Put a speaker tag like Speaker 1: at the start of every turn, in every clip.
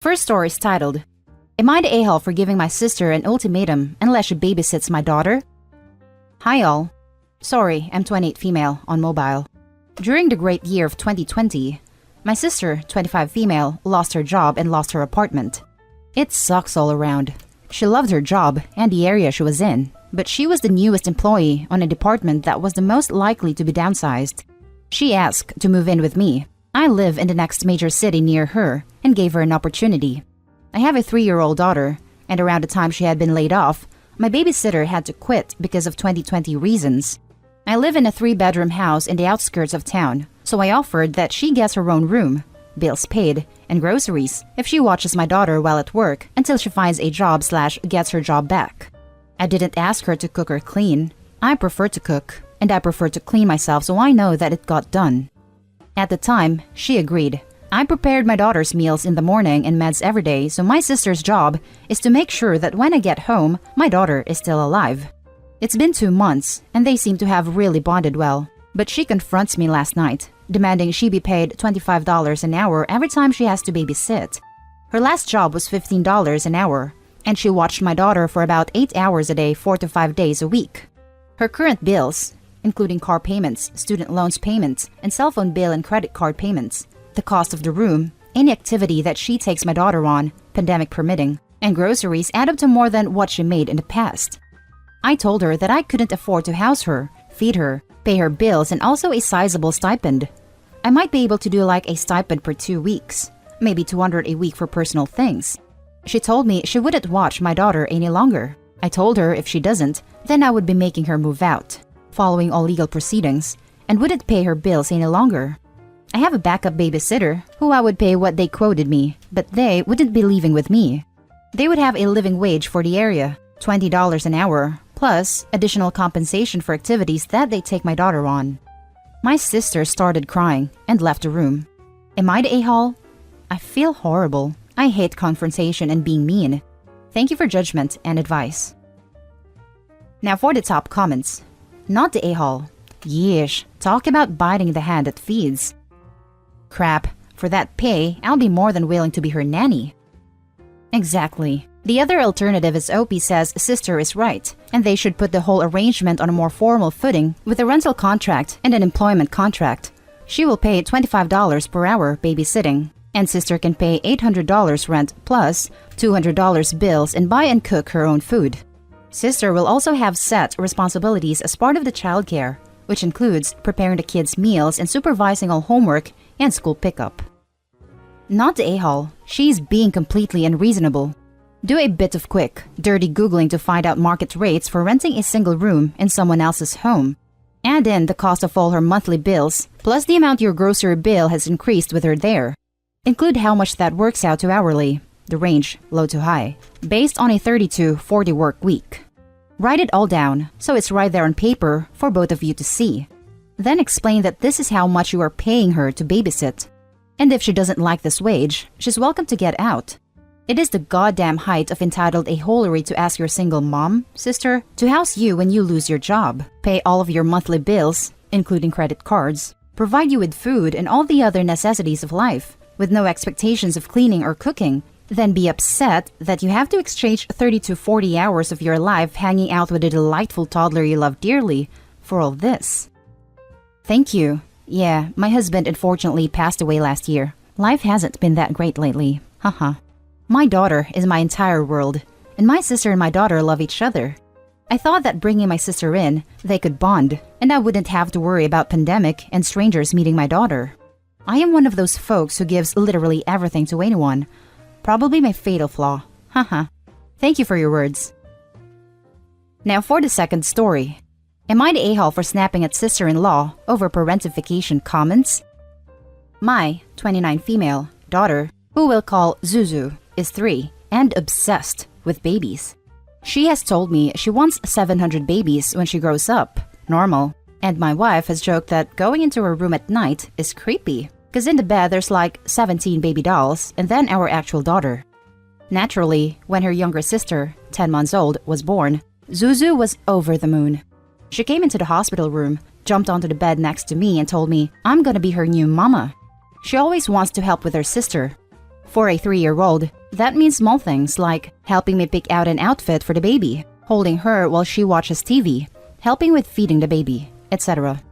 Speaker 1: First story is titled, Am I the a-hole for giving my sister an ultimatum unless she babysits my daughter? Hi all. Sorry, I'm 28 female, on mobile. During the great year of 2020, my sister, 25 female, lost her job and lost her apartment. It sucks all around. She loved her job and the area she was in, but she was the newest employee on a department that was the most likely to be downsized. She asked to move in with me. I live in the next major city near her and gave her an opportunity. I have a 3-year-old daughter, and around the time she had been laid off, my babysitter had to quit because of 2020 reasons. I live in a 3-bedroom house in the outskirts of town, so I offered that she gets her own room, bills paid, and groceries if she watches my daughter while at work until she finds a job/gets her job back. I didn't ask her to cook or clean. I prefer to cook, and I prefer to clean myself, so I know that it got done. At the time, she agreed. I prepared my daughter's meals in the morning and meds every day, so my sister's job is to make sure that when I get home, my daughter is still alive. It's been 2 months, and they seem to have really bonded well. But she confronts me last night, demanding she be paid $25 an hour every time she has to babysit. Her last job was $15 an hour, and she watched my daughter for about 8 hours a day, 4 to 5 days a week. Her current bills, including car payments, student loans payments, and cell phone bill and credit card payments, the cost of the room, any activity that she takes my daughter on, pandemic permitting, and groceries add up to more than what she made in the past. I told her that I couldn't afford to house her, feed her, pay her bills, and also a sizable stipend. I might be able to do like a stipend per 2 weeks, maybe $200 a week for personal things. She told me she wouldn't watch my daughter any longer. I told her if she doesn't, then I would be making her move out, following all legal proceedings, and wouldn't pay her bills any longer. I have a backup babysitter who I would pay what they quoted me, but they wouldn't be leaving with me. They would have a living wage for the area, $20 an hour, plus additional compensation for activities that they take my daughter on. My sister started crying and left the room. Am I the a-hole? I feel horrible. I hate confrontation and being mean. Thank you for judgment and advice. Now for the top comments. Not the a-hole. Yeesh, talk about biting the hand that feeds. Crap, for that pay, I'll be more than willing to be her nanny. Exactly. The other alternative is OP says sister is right, and they should put the whole arrangement on a more formal footing with a rental contract and an employment contract. She will pay $25 per hour babysitting, and sister can pay $800 rent plus $200 bills and buy and cook her own food. Sister will also have set responsibilities as part of the childcare, which includes preparing the kids' meals and supervising all homework and school pickup. Not the a-hole, she's being completely unreasonable. Do a bit of quick, dirty Googling to find out market rates for renting a single room in someone else's home. Add in the cost of all her monthly bills, plus the amount your grocery bill has increased with her there. Include how much that works out to hourly, the range, low to high, based on a 30 to 40 work week. Write it all down, so it's right there on paper for both of you to see. Then explain that this is how much you are paying her to babysit. And if she doesn't like this wage, she's welcome to get out. It is the goddamn height of entitled a-holery to ask your single mom, sister, to house you when you lose your job, pay all of your monthly bills, including credit cards, provide you with food and all the other necessities of life, with no expectations of cleaning or cooking, then be upset that you have to exchange 30 to 40 hours of your life hanging out with a delightful toddler you love dearly for all this. Thank you. Yeah, my husband unfortunately passed away last year. Life hasn't been that great lately. Haha. My daughter is my entire world, and my sister and my daughter love each other. I thought that bringing my sister in, they could bond, and I wouldn't have to worry about pandemic and strangers meeting my daughter. I am one of those folks who gives literally everything to anyone. Probably my fatal flaw. Haha. Thank you for your words. Now for the second story. Am I the a-hole for snapping at sister-in-law over parentification comments? My 29 female daughter, who we'll call Zuzu, is 3 and obsessed with babies. She has told me she wants 700 babies when she grows up, normal, and my wife has joked that going into her room at night is creepy, because in the bed there's like 17 baby dolls and then our actual daughter. Naturally, when her younger sister, 10 months old, was born, Zuzu was over the moon. She came into the hospital room, jumped onto the bed next to me and told me I'm gonna be her new mama. She always wants to help with her sister. For a 3-year-old, that means small things like helping me pick out an outfit for the baby, holding her while she watches TV, helping with feeding the baby, etc.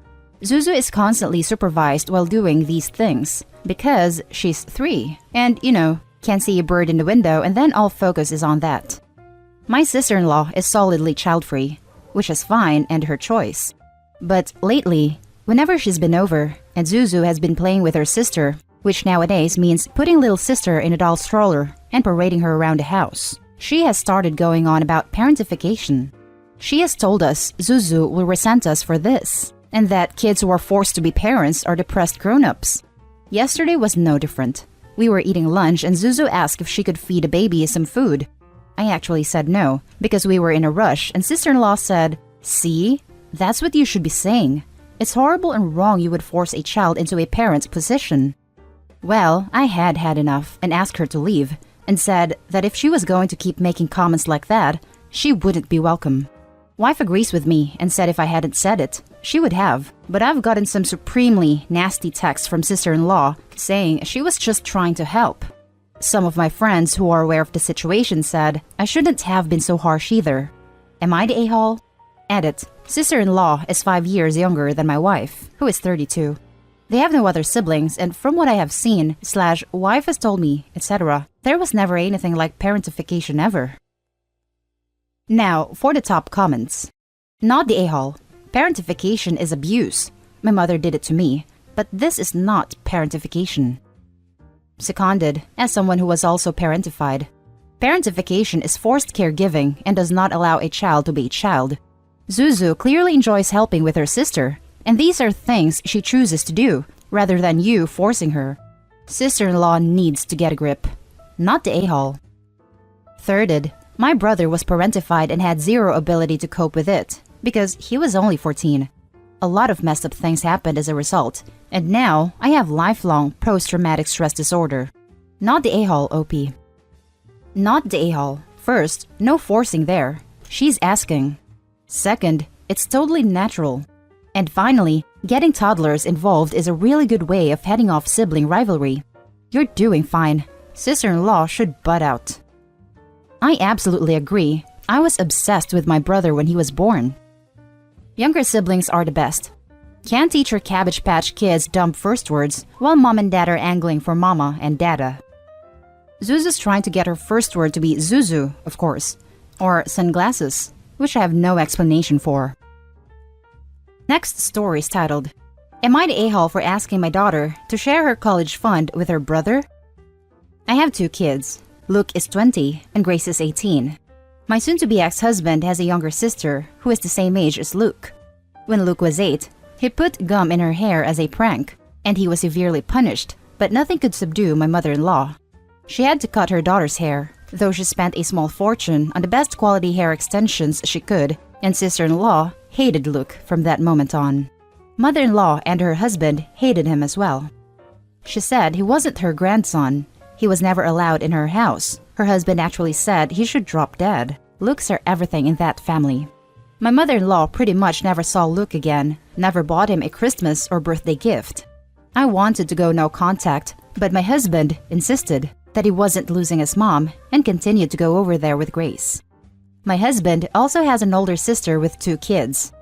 Speaker 1: Zuzu is constantly supervised while doing these things because she's 3 and, can see a bird in the window and then all focus is on that. My sister-in-law is solidly child-free, which is fine and her choice. But lately, whenever she's been over and Zuzu has been playing with her sister, which nowadays means putting little sister in a doll stroller and parading her around the house, she has started going on about parentification. She has told us Zuzu will resent us for this, and that kids who are forced to be parents are depressed grown-ups. Yesterday was no different. We were eating lunch and Zuzu asked if she could feed a baby some food. I actually said no, because we were in a rush, and sister-in-law said, "See? That's what you should be saying. It's horrible and wrong you would force a child into a parent's position." Well, I had enough and asked her to leave, and said that if she was going to keep making comments like that, she wouldn't be welcome. Wife agrees with me and said if I hadn't said it, she would have, but I've gotten some supremely nasty texts from sister-in-law saying she was just trying to help. Some of my friends who are aware of the situation said I shouldn't have been so harsh either. Am I the a-hole? Edit. Sister-in-law is 5 years younger than my wife, who is 32. They have no other siblings, and from what I have seen, wife has told me, etc., there was never anything like parentification ever. Now, for the top comments. Not the a-hole. Parentification is abuse. My mother did it to me, but this is not parentification. Seconded, as someone who was also parentified. Parentification is forced caregiving and does not allow a child to be a child. Zuzu clearly enjoys helping with her sister, and these are things she chooses to do, rather than you forcing her. Sister-in-law needs to get a grip. Not the a-hole. Thirded, my brother was parentified and had zero ability to cope with it, because he was only 14. A lot of messed up things happened as a result, and now I have lifelong post-traumatic stress disorder. Not the a-hole, OP. Not the a-hole. First, no forcing there. She's asking. Second, it's totally natural. And finally, getting toddlers involved is a really good way of heading off sibling rivalry. You're doing fine. Sister-in-law should butt out. I absolutely agree. I was obsessed with my brother when he was born. Younger siblings are the best. Can't teach your Cabbage Patch Kids dumb first words while mom and dad are angling for mama and dada. Zuzu's trying to get her first word to be Zuzu, of course, or sunglasses, which I have no explanation for. Next story is titled, Am I the a-hole for asking my daughter to share her college fund with her brother? I have 2 kids. Luke is 20 and Grace is 18. My soon-to-be ex-husband has a younger sister who is the same age as Luke. When Luke was 8, he put gum in her hair as a prank, and he was severely punished, but nothing could subdue my mother-in-law. She had to cut her daughter's hair, though she spent a small fortune on the best quality hair extensions she could, and sister-in-law hated Luke from that moment on. Mother-in-law and her husband hated him as well. She said he wasn't her grandson. He was never allowed in her house. Her husband actually said he should drop dead. Looks are everything in that family. My mother-in-law pretty much never saw Luke again, never bought him a Christmas or birthday gift. I wanted to go no contact, but my husband insisted that he wasn't losing his mom and continued to go over there with Grace. My husband also has an older sister with 2 kids.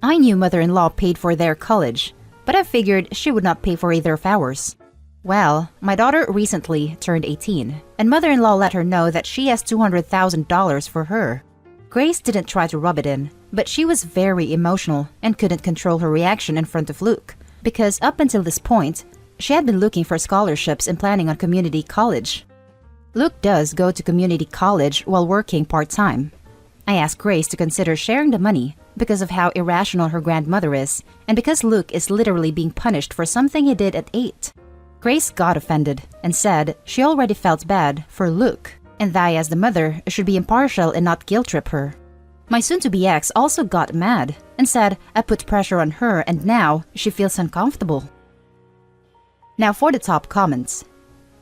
Speaker 1: I knew mother-in-law paid for their college, but I figured she would not pay for either of ours. Well, my daughter recently turned 18, and mother-in-law let her know that she has $200,000 for her. Grace didn't try to rub it in, but she was very emotional and couldn't control her reaction in front of Luke, because up until this point, she had been looking for scholarships and planning on community college. Luke does go to community college while working part-time. I asked Grace to consider sharing the money because of how irrational her grandmother is, and because Luke is literally being punished for something he did at 8. Grace got offended and said she already felt bad for Luke, and that I as the mother should be impartial and not guilt-trip her. My soon-to-be ex also got mad and said I put pressure on her and now she feels uncomfortable. Now for the top comments.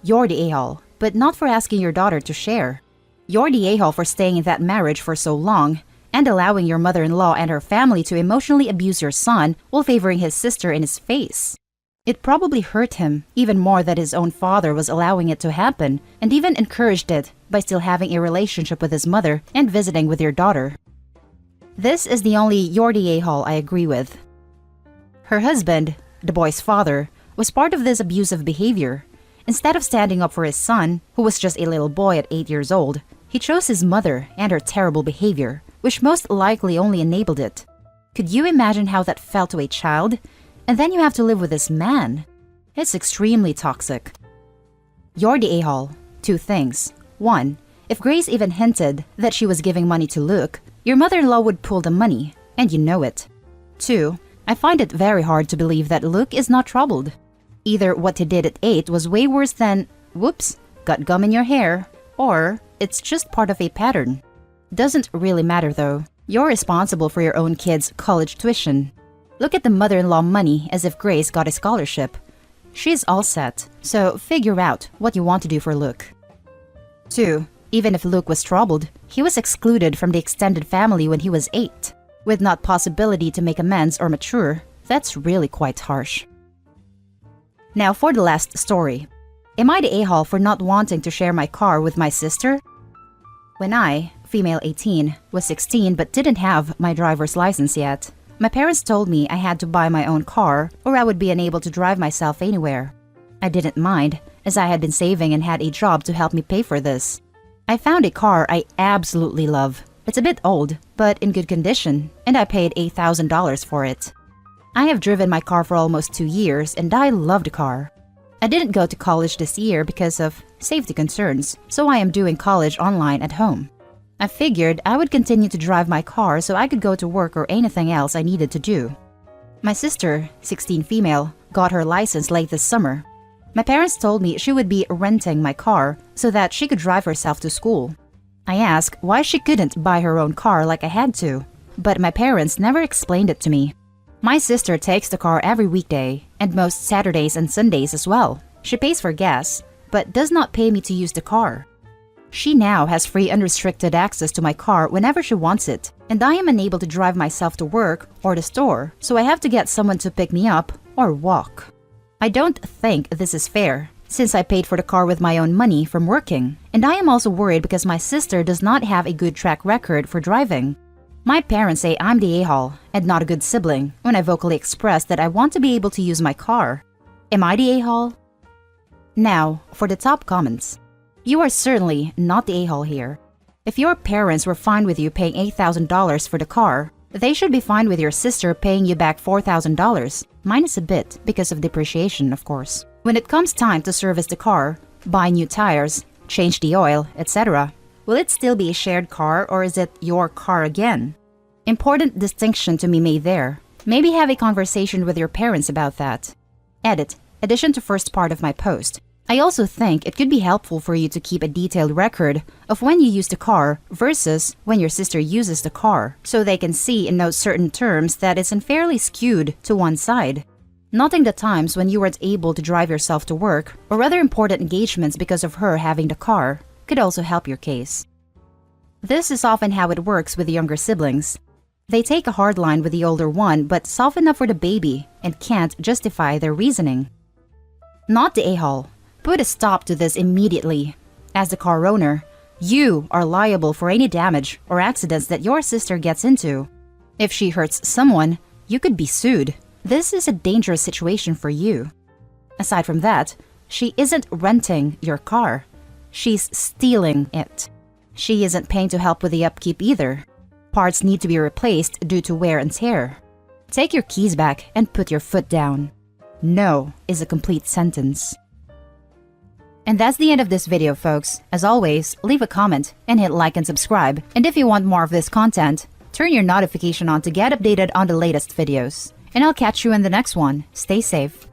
Speaker 1: You're the a-hole, but not for asking your daughter to share. You're the a-hole for staying in that marriage for so long and allowing your mother-in-law and her family to emotionally abuse your son while favoring his sister in his face. It probably hurt him even more that his own father was allowing it to happen and even encouraged it by still having a relationship with his mother and visiting with your daughter. This is the only "you're the a-hole" I agree with. Her husband, the boy's father, was part of this abusive behavior. Instead of standing up for his son, who was just a little boy at 8 years old, he chose his mother and her terrible behavior, which most likely only enabled it. Could you imagine how that felt to a child? And then you have to live with this man. It's extremely toxic. You're the a-hole. 2 things. 1. If Grace even hinted that she was giving money to Luke, your mother-in-law would pull the money, and you know it. 2. I find it very hard to believe that Luke is not troubled. Either what he did at 8 was way worse than, whoops, got gum in your hair, or it's just part of a pattern. Doesn't really matter though. You're responsible for your own kid's college tuition. Look at the mother-in-law money as if Grace got a scholarship. She's all set, so figure out what you want to do for Luke. 2. Even if Luke was troubled, he was excluded from the extended family when he was 8. With not possibility to make amends or mature, that's really quite harsh. Now for the last story. Am I the a-hole for not wanting to share my car with my sister? When I, female 18, was 16 but didn't have my driver's license yet, my parents told me I had to buy my own car or I would be unable to drive myself anywhere. I didn't mind, as I had been saving and had a job to help me pay for this. I found a car I absolutely love. It's a bit old, but in good condition, and I paid $8,000 for it. I have driven my car for almost 2 years and I love the car. I didn't go to college this year because of safety concerns, so I am doing college online at home. I figured I would continue to drive my car so I could go to work or anything else I needed to do. My sister, 16 female, got her license late this summer. My parents told me she would be renting my car so that she could drive herself to school. I asked why she couldn't buy her own car like I had to, but my parents never explained it to me. My sister takes the car every weekday, and most Saturdays and Sundays as well. She pays for gas, but does not pay me to use the car. She now has free unrestricted access to my car whenever she wants it, and I am unable to drive myself to work or the store, so I have to get someone to pick me up or walk. I don't think this is fair, since I paid for the car with my own money from working, and I am also worried because my sister does not have a good track record for driving. My parents say I'm the a-hole and not a good sibling when I vocally express that I want to be able to use my car. Am I the a-hole? Now, for the top comments. You are certainly not the a-hole here. If your parents were fine with you paying $8,000 for the car, they should be fine with your sister paying you back $4,000, minus a bit because of depreciation, of course. When it comes time to service the car, buy new tires, change the oil, etc., will it still be a shared car or is it your car again? Important distinction to be made there. Maybe have a conversation with your parents about that. Edit. Addition to first part of my post. I also think it could be helpful for you to keep a detailed record of when you use the car versus when your sister uses the car, so they can see and note certain terms that it's unfairly skewed to one side. Noting the times when you weren't able to drive yourself to work or other important engagements because of her having the car could also help your case. This is often how it works with the younger siblings. They take a hard line with the older one but soften up for the baby and can't justify their reasoning. Not the a-hole. Put a stop to this immediately. As the car owner, you are liable for any damage or accidents that your sister gets into. If she hurts someone, you could be sued. This is a dangerous situation for you. Aside from that, she isn't renting your car. She's stealing it. She isn't paying to help with the upkeep either. Parts need to be replaced due to wear and tear. Take your keys back and put your foot down. No is a complete sentence. And that's the end of this video, folks. As always, leave a comment and hit like and subscribe. And if you want more of this content, turn your notification on to get updated on the latest videos. And I'll catch you in the next one. Stay safe.